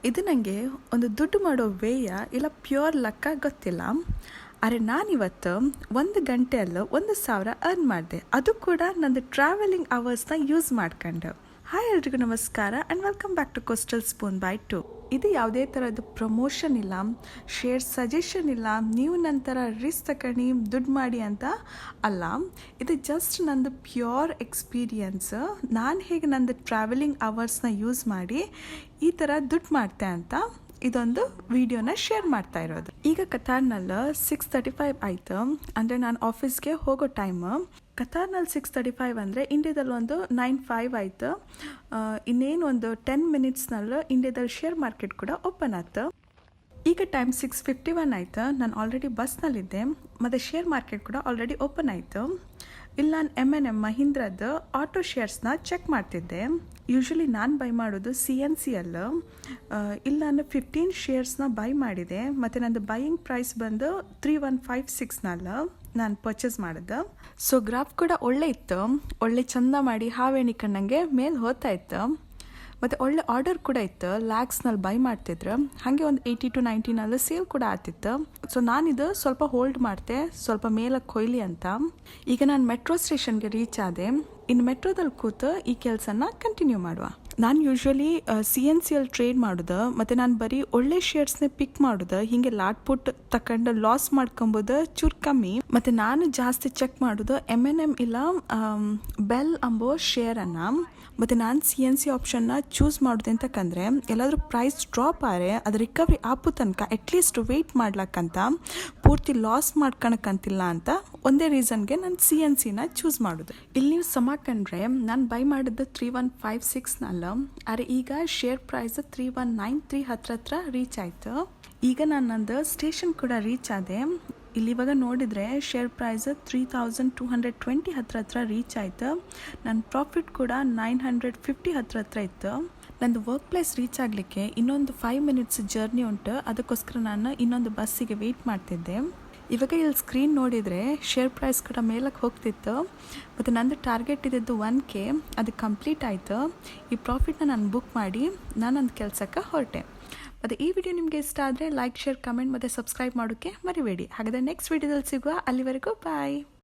ಇದು ನನಗೆ ಒಂದು ದುಡ್ಡು ಮಾಡೋ ವೇಯ ಇಲ್ಲ ಪ್ಯೂರ್ ಲಕ್ಕ ಗೊತ್ತಿಲ್ಲ. ಆದರೆ ನಾನಿವತ್ತು 1 ಗಂಟೆಯಲ್ಲೂ 1,000 ಅರ್ನ್ ಮಾಡಿದೆ, ಅದು ಕೂಡ ನಂದು ಟ್ರಾವೆಲಿಂಗ್ ಅವರ್ಸ್ನ ಯೂಸ್ ಮಾಡ್ಕೊಂಡು. ಹಾಯ್ ಎಲ್ರಿಗೂ ನಮಸ್ಕಾರ and welcome back to coastal spoon by 2. ಇದು ಯಾವುದೇ ಥರದ್ದು ಪ್ರಮೋಷನ್ ಇಲ್ಲ, ಶೇರ್ ಸಜೆಷನ್ ಇಲ್ಲ, ನೀವು ನಂತರ ರಿಸ್ಕ್ ತಗೊಂಡು ದುಡ್ಡು ಮಾಡಿ ಅಂತ ಅಲ್ಲ. ಇದು ಜಸ್ಟ್ ನಂದು ಪ್ಯೂರ್ ಎಕ್ಸ್ಪೀರಿಯನ್ಸ್. ನಾನು ಹೇಗೆ ನಂದು ಟ್ರಾವೆಲಿಂಗ್ ಅವರ್ಸ್ನ ಯೂಸ್ ಮಾಡಿ ಈ ಥರ ದುಡ್ಡು ಮಾಡ್ತೆ ಅಂತ ಇದೊಂದು ವಿಡಿಯೋನ ಶೇರ್ ಮಾಡ್ತಾ ಇರೋದು. ಈಗ ಕತಾರ್ನಲ್ಲಿ 6:35 ಆಯಿತು, ಅಂದರೆ ನಾನು ಆಫೀಸ್ಗೆ ಹೋಗೋ ಟೈಮ್. ಕತಾರ್ನಲ್ಲಿ 6:35 ಅಂದರೆ ಇಂಡಿಯಾದಲ್ಲಿ ಒಂದು 9:05 ಆಯಿತು. ಇನ್ನೇನು ಒಂದು 10 ಮಿನಿಟ್ಸ್ನಲ್ಲಿ ಇಂಡಿಯಾದಲ್ಲಿ ಶೇರ್ ಮಾರ್ಕೆಟ್ ಕೂಡ ಓಪನ್ ಆಯ್ತು. ಈಗ ಟೈಮ್ 6:51 ಆಯಿತು. ನಾನು ಆಲ್ರೆಡಿ ಬಸ್ನಲ್ಲಿದ್ದೆ ಮತ್ತು ಶೇರ್ ಮಾರ್ಕೆಟ್ ಕೂಡ ಆಲ್ರೆಡಿ ಓಪನ್ ಆಯಿತು. ಇಲ್ಲಿ ನಾನು M&M ಮಹೀಂದ್ರದ್ದು ಆಟೋ ಶೇರ್ಸ್ನ ಚೆಕ್ ಮಾಡ್ತಿದ್ದೆ. ಯೂಶ್ವಲಿ ನಾನು ಬೈ ಮಾಡೋದು CNCL. ಇಲ್ಲಿ ನಾನು 15 ಶೇರ್ಸ್ನ ಬೈ ಮಾಡಿದೆ ಮತ್ತು ನಂದು ಬೈಯಿಂಗ್ ಪ್ರೈಸ್ ಬಂದು 3156ನಲ್ಲಿ ನಾನು ಪರ್ಚೇಸ್ ಮಾಡಿದೆ. ಸೊ ಗ್ರಾಫ್ ಕೂಡ ಒಳ್ಳೆ ಇತ್ತು, ಒಳ್ಳೆ ಚಂದ ಮಾಡಿ ಹಾವೇಣಿ ಕಣ್ಣಂಗೆ ಮೇಲೆ ಹೋಗ್ತಾ ಇತ್ತು ಮತ್ತು ಒಳ್ಳೆ ಆರ್ಡರ್ ಕೂಡ ಇತ್ತು. ಲ್ಯಾಕ್ಸ್ನಲ್ಲಿ ಬೈ ಮಾಡ್ತಿದ್ರು, ಹಾಗೆ ಒಂದು 80 to 90ನಲ್ಲಿ ಸೇಲ್ ಕೂಡ ಆಗ್ತಿತ್ತು. ಸೊ ನಾನಿದು ಸ್ವಲ್ಪ ಹೋಲ್ಡ್ ಮಾಡ್ತೆ, ಸ್ವಲ್ಪ ಮೇಲಕ್ಕೆ ಕೊಯ್ಲಿ ಅಂತ. ಈಗ ನಾನು ಮೆಟ್ರೋ ಸ್ಟೇಷನ್ಗೆ ರೀಚ್ ಆದೆ. ಇನ್ನು ಮೆಟ್ರೋದಲ್ಲಿ ಕೂತು ಈ ಕೆಲಸನ ಕಂಟಿನ್ಯೂ ಮಾಡುವ. ನಾನು ಯೂಶ್ವಲಿ CNCL ಟ್ರೇಡ್ ಮಾಡೋದು ಮತ್ತು ನಾನು ಬರೀ ಒಳ್ಳೆ ಶೇರ್ಸ್ನೇ ಪಿಕ್ ಮಾಡೋದು. ಹೀಗೆ ಲಾಟ್ ಪುಟ್ ತಗೊಂಡು ಲಾಸ್ ಮಾಡ್ಕೊಬೋದು ಚೂರು ಕಮ್ಮಿ. ಮತ್ತು ನಾನು ಜಾಸ್ತಿ ಚೆಕ್ ಮಾಡೋದು M&M ಇಲ್ಲ ಬೆಲ್ ಅಂಬೋ ಶೇರನ್ನು. ಮತ್ತು ನಾನು CNC ಆಪ್ಷನ್ನ ಚೂಸ್ ಮಾಡೋದು ಅಂತಕ್ಕಂದರೆ ಎಲ್ಲಾದರೂ ಪ್ರೈಸ್ ಡ್ರಾಪ್ ಆದರೆ ಅದು ರಿಕವರಿ ಆಪು ತನಕ ಅಟ್ಲೀಸ್ಟ್ ವೆಯ್ಟ್ ಮಾಡ್ಲಕ್ಕಂತ, ಪೂರ್ತಿ ಲಾಸ್ ಮಾಡ್ಕೊಳಕ್ಕಂತಿಲ್ಲ ಅಂತ ಒಂದೇ ರೀಸನ್ಗೆ ನಾನು CNCನ ಚೂಸ್ ಮಾಡೋದು. ಇಲ್ಲಿ ನೀವು ಕಂಡ್ರೆ ನಾನು ಬೈ ಮಾಡಿದ್ದು 3156ನಲ್ಲಿ, ಆದರೆ ಈಗ ಶೇರ್ ಪ್ರೈಸ್ 3193 ಹತ್ರ ರೀಚ್ ಆಯಿತು. ಈಗ ನಾನು ನಂದು ಸ್ಟೇಷನ್ ಕೂಡ ರೀಚ್ ಆದೆ. ಇಲ್ಲಿ ಇವಾಗ ನೋಡಿದರೆ ಶೇರ್ ಪ್ರೈಸ್ 3220 ಹತ್ರ ರೀಚ್ ಆಯಿತು. ನನ್ನ ಪ್ರಾಫಿಟ್ ಕೂಡ 950 ಹತ್ರ ಇತ್ತು. ನಂದು ವರ್ಕ್ ಪ್ಲೇಸ್ ರೀಚ್ ಆಗಲಿಕ್ಕೆ ಇನ್ನೊಂದು 5 ಮಿನಿಟ್ಸ್ ಜರ್ನಿ ಉಂಟು, ಅದಕ್ಕೋಸ್ಕರ ನಾನು ಇನ್ನೊಂದು ಬಸ್ಸಿಗೆ ವೆಯ್ಟ್ ಮಾಡ್ತಿದ್ದೆ. ಇವಾಗ ಇಲ್ಲಿ ಸ್ಕ್ರೀನ್ ನೋಡಿದರೆ ಶೇರ್ ಪ್ರೈಸ್ ಕೂಡ ಮೇಲಕ್ಕೆ ಹೋಗ್ತಿತ್ತು ಮತ್ತು ನಂದು ಟಾರ್ಗೆಟ್ ಇದ್ದಿದ್ದು 1K, ಅದು ಕಂಪ್ಲೀಟ್ ಆಯಿತು. ಈ ಪ್ರಾಫಿಟ್ನ ನಾನು ಬುಕ್ ಮಾಡಿ ನಾನು ನನ್ನ ಕೆಲಸಕ್ಕೆ ಹೊರಟೆ. ಮತ್ತು ಈ ವಿಡಿಯೋ ನಿಮಗೆ ಇಷ್ಟ ಆದರೆ ಲೈಕ್, ಶೇರ್, ಕಮೆಂಟ್ ಮತ್ತು ಸಬ್ಸ್ಕ್ರೈಬ್ ಮಾಡೋಕ್ಕೆ ಮರಿಬೇಡಿ. ಹಾಗಾದರೆ ನೆಕ್ಸ್ಟ್ ವಿಡಿಯೋದಲ್ಲಿ ಸಿಗುವ. ಅಲ್ಲಿವರೆಗೂ ಬಾಯ್.